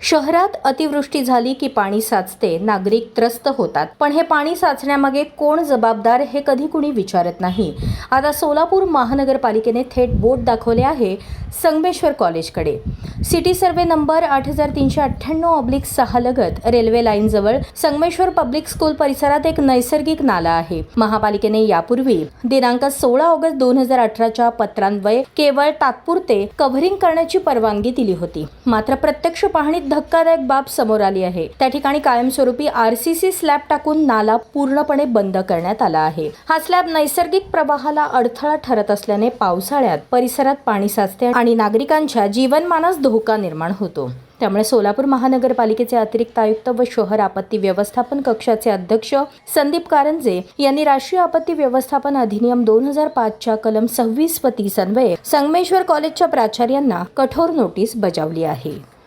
शहरात अतिवृष्टी झाली की पाणी साचते, नागरिक त्रस्त होतात. पण हे पाणी साचण्यामागे कोण जबाबदार हे कधी कुणी विचारत नाही. आता सोलापूर महानगरपालिकेने थेट बोट दाखवले आहे संगमेश्वर कॉलेजकडे. सिटी सर्वे नंबर 8398/6 लगत रेल्वे लाईन जवळ संगमेश्वर पब्लिक स्कूल परिसरात एक नैसर्गिक नाला आहे. महापालिकेने यापूर्वी दिनांक 16 ऑगस्ट 2018च्या पत्रान्वये केवळ तात्पुरते कव्हरिंग करण्याची परवानगी दिली होती. मात्र प्रत्यक्ष पाहणीत धक्कादायक बाब समोर आली आहे. त्या ठिकाणी कायमस्वरूपी आरसीसी स्लॅब टाकून नाला पूर्णपणे बंद करण्यात आला आहे. हा स्लॅब नैसर्गिक प्रवाहाला अडथळा ठरत असल्याने पावसाळ्यात परिसरात पाणी साचते आणि नागरिकांच्या जीवनमानास धोका निर्माण होतो. त्यामुळे सोलापूर महानगरपालिकेचे अतिरिक्त आयुक्त व शहर आपत्ती व्यवस्थापन कक्षाचे अध्यक्ष संदीप कारंजे यांनी राष्ट्रीय आपत्ती व्यवस्थापन अधिनियम 2005च्या कलम 26 व 30 अन्वये संगमेश्वर कॉलेजच्या प्राचार्यांना कठोर नोटीस बजावली आहे.